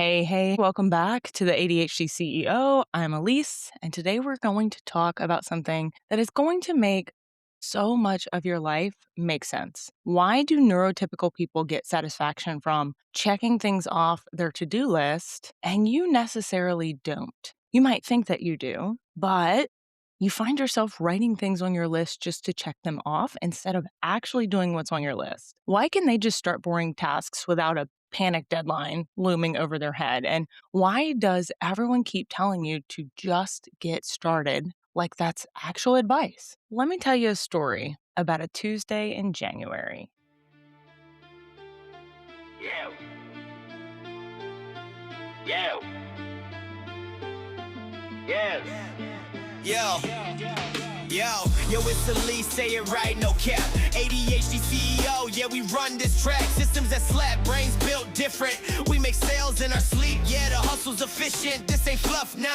Hey, welcome back to the ADHD CEO. I'm Alyece, and today we're going to talk about something that is going to make so much of your life make sense. Why do neurotypical people get satisfaction from checking things off their to do list and you necessarily don't? You might think that you do, but you find yourself writing things on your list just to check them off instead of actually doing what's on your list. Why can they just start boring tasks without a panic deadline looming over their head? And why does everyone keep telling you to just get started like that's actual advice? Let me tell you a story about a Tuesday in January. You, you, yes. Yo, it's Alyece, say it right, no cap. ADHD CEO, yeah, we run this track. Systems that slap, brains built different. We make sales in our sleep, yeah, the hustle's efficient. This ain't fluff, nah,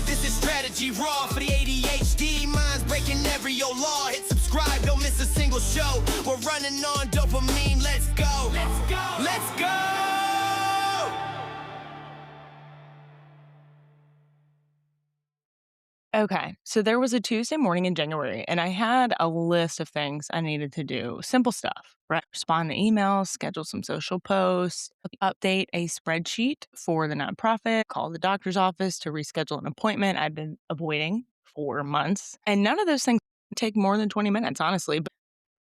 this is strategy raw for the ADHD. Minds breaking every old law. Hit subscribe, don't miss a single show. We're running on dopamine, let's go. Let's go. Let's go. Okay, so there was a Tuesday morning in January, and I had a list of things I needed to do. Simple stuff, right? Respond to emails, schedule some social posts, update a spreadsheet for the nonprofit, call the doctor's office to reschedule an appointment I've been avoiding for months. And none of those things take more than 20 minutes, honestly. But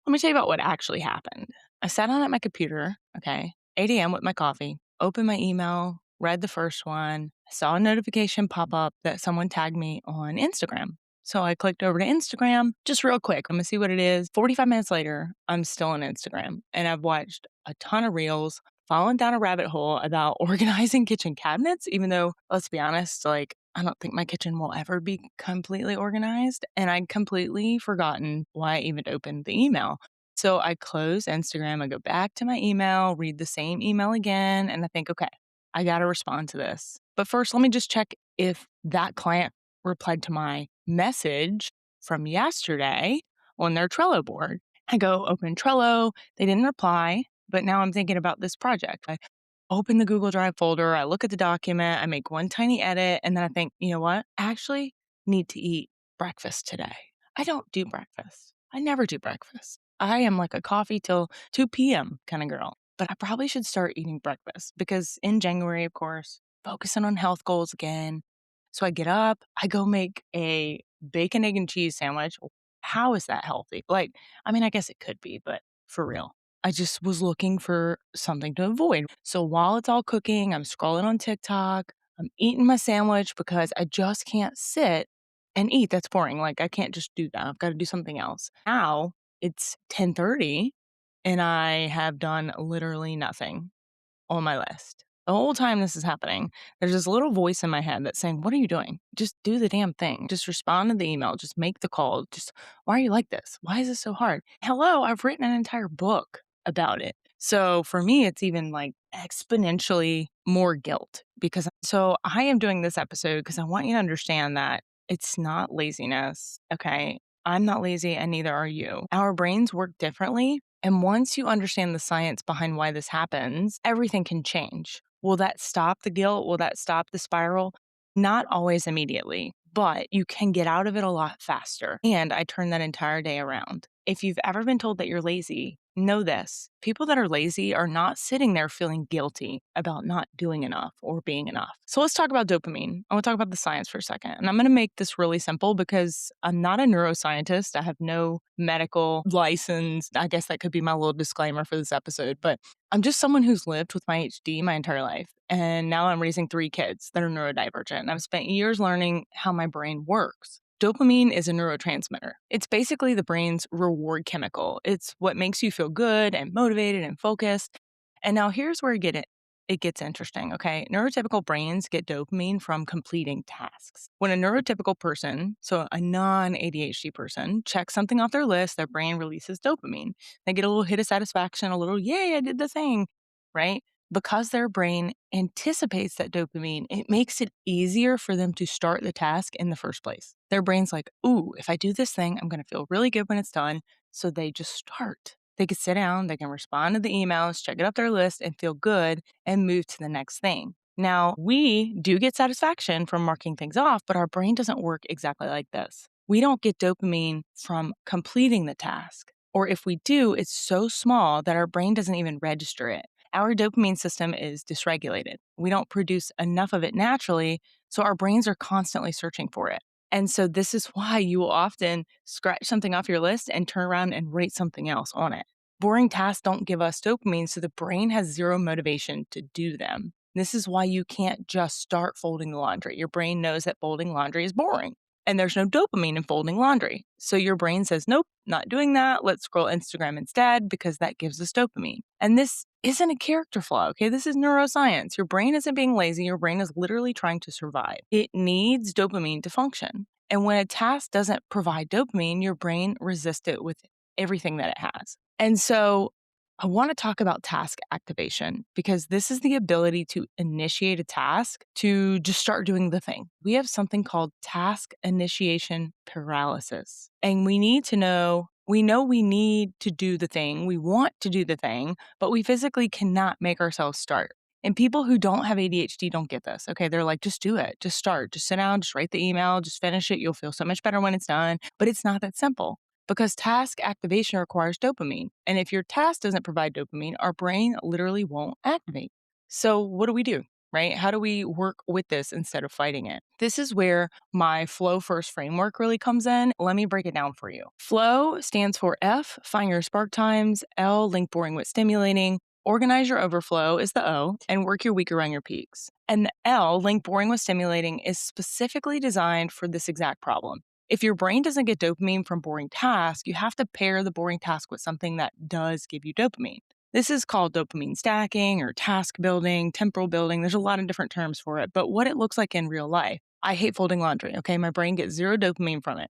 let me tell you about what actually happened. I sat down at my computer, okay, 8 a.m. with my coffee, opened my email, read the first one, saw a notification pop up that someone tagged me on Instagram. So I clicked over to Instagram just real quick. I'm gonna see what it is. 45 minutes later, I'm still on Instagram and I've watched a ton of reels, fallen down a rabbit hole about organizing kitchen cabinets, even though, let's be honest, like, I don't think my kitchen will ever be completely organized. And I'd completely forgotten why I even opened the email. So I close Instagram, I go back to my email, read the same email again, and I think, okay, I got to respond to this. But first, let me just check if that client replied to my message from yesterday on their Trello board. I go open Trello. They didn't reply, but now I'm thinking about this project. I open the Google Drive folder. I look at the document. I make one tiny edit. And then I think, you know what? I actually need to eat breakfast today. I don't do breakfast. I never do breakfast. I am like a coffee till 2 p.m. kind of girl. But I probably should start eating breakfast because in January, of course, focusing on health goals again. So I get up, I go make a bacon, egg, and cheese sandwich. How is that healthy? Like, I mean, I guess it could be, but for real. I just was looking for something to avoid. So while it's all cooking, I'm scrolling on TikTok, I'm eating my sandwich because I just can't sit and eat. That's boring. Like, I can't just do that. I've got to do something else. Now it's 10:30 and I have done literally nothing on my list. The whole time this is happening, there's this little voice in my head that's saying, "What are you doing? Just do the damn thing. Just respond to the email. Just make the call. Just why are you like this? Why is this so hard? Hello, I've written an entire book about it." So for me, it's even like exponentially more guilt because so I am doing this episode because I want you to understand that it's not laziness. Okay. I'm not lazy and neither are you. Our brains work differently. And once you understand the science behind why this happens, everything can change. Will that stop the guilt? Will that stop the spiral? Not always immediately, but you can get out of it a lot faster. And I turn that entire day around. If you've ever been told that you're lazy, know this. People that are lazy are not sitting there feeling guilty about not doing enough or being enough. So let's talk about dopamine. I want to talk about the science for a second. And I'm going to make this really simple because I'm not a neuroscientist. I have no medical license. I guess that could be my little disclaimer for this episode. But I'm just someone who's lived with my HD my entire life. And now I'm raising 3 kids that are neurodivergent. And I've spent years learning how my brain works. Dopamine is a neurotransmitter. It's basically the brain's reward chemical. It's what makes you feel good and motivated and focused. And now here's where it gets interesting, okay? Neurotypical brains get dopamine from completing tasks. When a neurotypical person, so a non-ADHD person, checks something off their list, their brain releases dopamine. They get a little hit of satisfaction, a little, yay, I did the thing, right? Because their brain anticipates that dopamine, it makes it easier for them to start the task in the first place. Their brain's like, ooh, if I do this thing, I'm going to feel really good when it's done. So they just start. They can sit down, they can respond to the emails, check it off their list, and feel good and move to the next thing. Now, we do get satisfaction from marking things off, but our brain doesn't work exactly like this. We don't get dopamine from completing the task. Or if we do, it's so small that our brain doesn't even register it. Our dopamine system is dysregulated. We don't produce enough of it naturally, so our brains are constantly searching for it. And so, this is why you will often scratch something off your list and turn around and rate something else on it. Boring tasks don't give us dopamine, so the brain has zero motivation to do them. This is why you can't just start folding the laundry. Your brain knows that folding laundry is boring and there's no dopamine in folding laundry. So your brain says, nope, not doing that. Let's scroll Instagram instead because that gives us dopamine. And this isn't a character flaw, okay? This is neuroscience. Your brain isn't being lazy. Your brain is literally trying to survive. It needs dopamine to function. And when a task doesn't provide dopamine, your brain resists it with everything that it has. And so I want to talk about task activation because this is the ability to initiate a task to just start doing the thing. We have something called task initiation paralysis. And we know we need to do the thing, we want to do the thing, but we physically cannot make ourselves start. And people who don't have ADHD don't get this. Okay. They're like, just do it, just start, just sit down, just write the email, just finish it. You'll feel so much better when it's done. But it's not that simple because task activation requires dopamine. And if your task doesn't provide dopamine, our brain literally won't activate. So, what do? Right? How do we work with this instead of fighting it? This is where my flow first framework really comes in. Let me break it down for you. Flow stands for F, find your spark times, L, link boring with stimulating, organize your overflow is the O, and work your week around your peaks. And the L, link boring with stimulating, is specifically designed for this exact problem. If your brain doesn't get dopamine from boring tasks, you have to pair the boring task with something that does give you dopamine. This is called dopamine stacking or task building, temporal building. There's a lot of different terms for it, but what it looks like in real life. I hate folding laundry, okay? My brain gets zero dopamine from it.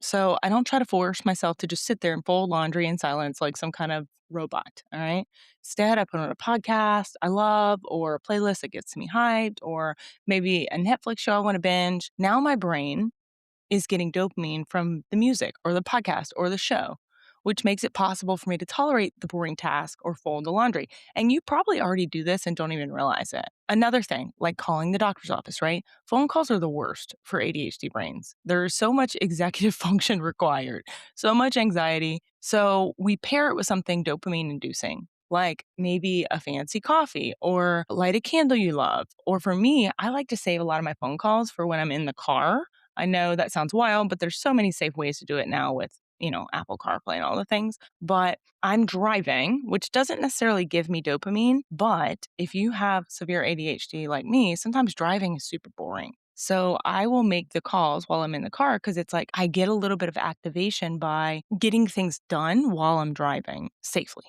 So I don't try to force myself to just sit there and fold laundry in silence like some kind of robot, all right? Instead, I put on a podcast I love or a playlist that gets me hyped or maybe a Netflix show I want to binge. Now my brain is getting dopamine from the music or the podcast or the show, which makes it possible for me to tolerate the boring task or fold the laundry. And you probably already do this and don't even realize it. Another thing, like calling the doctor's office, right? Phone calls are the worst for ADHD brains. There's so much executive function required, so much anxiety. So we pair it with something dopamine inducing. Like maybe a fancy coffee or light a candle you love. Or for me, I like to save a lot of my phone calls for when I'm in the car. I know that sounds wild, but there's so many safe ways to do it now with, Apple CarPlay and all the things. But I'm driving, which doesn't necessarily give me dopamine. But if you have severe ADHD like me, sometimes driving is super boring. So I will make the calls while I'm in the car because it's like I get a little bit of activation by getting things done while I'm driving safely.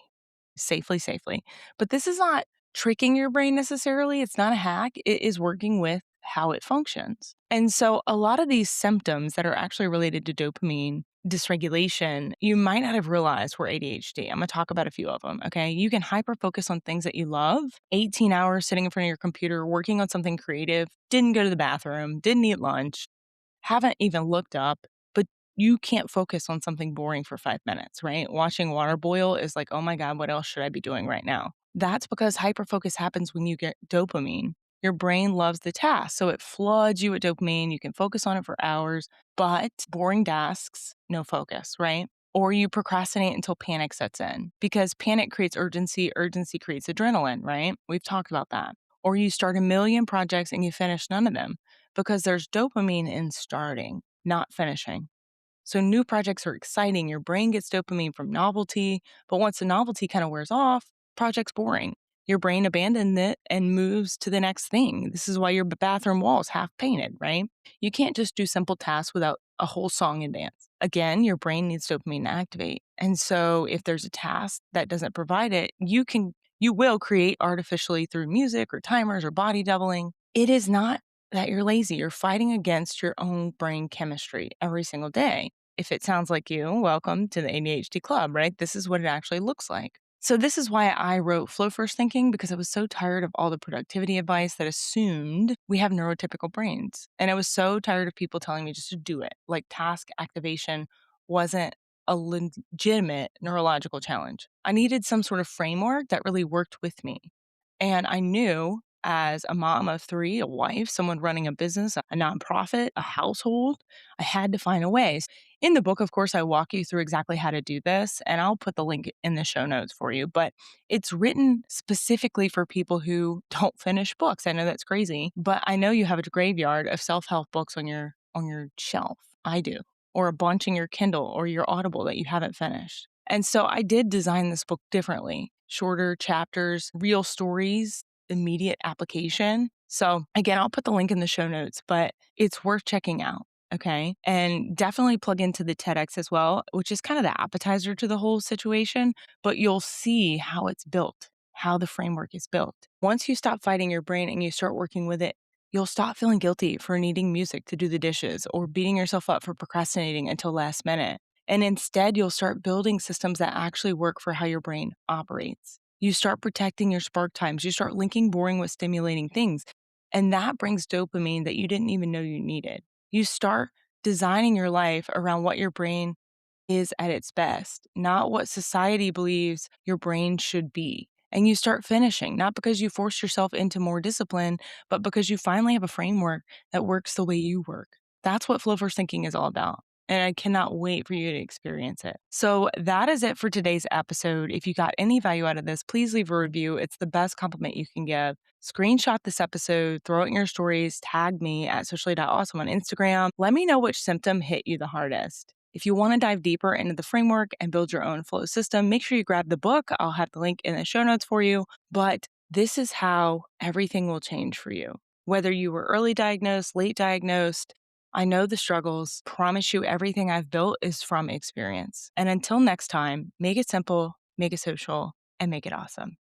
But this is not tricking your brain necessarily. It's not a hack. It is working with how it functions. And so a lot of these symptoms that are actually related to dopamine dysregulation, you might not have realized were ADHD. I'm going to talk about a few of them. Okay. You can hyper focus on things that you love, 18 hours sitting in front of your computer, working on something creative, didn't go to the bathroom, didn't eat lunch, haven't even looked up, but you can't focus on something boring for 5 minutes, right? Watching water boil is like, oh my God, what else should I be doing right now? That's because hyperfocus happens when you get dopamine. Your brain loves the task, so it floods you with dopamine. You can focus on it for hours, but boring tasks, no focus, right? Or you procrastinate until panic sets in because panic creates urgency, urgency creates adrenaline, right? We've talked about that. Or you start a million projects and you finish none of them because there's dopamine in starting, not finishing. So new projects are exciting. Your brain gets dopamine from novelty, but once the novelty kind of wears off, project's boring. Your brain abandons it and moves to the next thing. This is why your bathroom wall's half painted, right? You can't just do simple tasks without a whole song and dance. Again, your brain needs dopamine to activate. And so if there's a task that doesn't provide it, you will create artificially through music or timers or body doubling. It is not that you're lazy. You're fighting against your own brain chemistry every single day. If it sounds like you, welcome to the ADHD club, right? This is what it actually looks like. So this is why I wrote Flow First Thinking because I was so tired of all the productivity advice that assumed we have neurotypical brains. And I was so tired of people telling me just to do it. Like task activation wasn't a legitimate neurological challenge. I needed some sort of framework that really worked with me. And I knew as a mom of 3, a wife, someone running a business, a nonprofit, a household. I had to find a way. In the book, of course, I walk you through exactly how to do this, and I'll put the link in the show notes for you. But it's written specifically for people who don't finish books. I know that's crazy, but I know you have a graveyard of self-help books on your shelf. I do. Or a bunch in your Kindle or your Audible that you haven't finished. And so I did design this book differently. Shorter chapters, real stories, immediate application. So again, I'll put the link in the show notes, but it's worth checking out. Okay. And definitely plug into the TEDx as well, which is kind of the appetizer to the whole situation, but you'll see how it's built, how the framework is built. Once you stop fighting your brain and you start working with it, you'll stop feeling guilty for needing music to do the dishes or beating yourself up for procrastinating until last minute. And instead, you'll start building systems that actually work for how your brain operates. You start protecting your spark times. You start linking boring with stimulating things. And that brings dopamine that you didn't even know you needed. You start designing your life around what your brain is at its best, not what society believes your brain should be. And you start finishing, not because you forced yourself into more discipline, but because you finally have a framework that works the way you work. That's what flow first thinking is all about. And I cannot wait for you to experience it. So that is it for today's episode. If you got any value out of this, please leave a review. It's the best compliment you can give. Screenshot this episode, throw it in your stories, tag me at socially.awesome on Instagram. Let me know which symptom hit you the hardest. If you want to dive deeper into the framework and build your own flow system, make sure you grab the book. I'll have the link in the show notes for you. But this is how everything will change for you. Whether you were early diagnosed, late diagnosed, I know the struggles. Promise you, everything I've built is from experience. And until next time, make it simple, make it social, and make it awesome.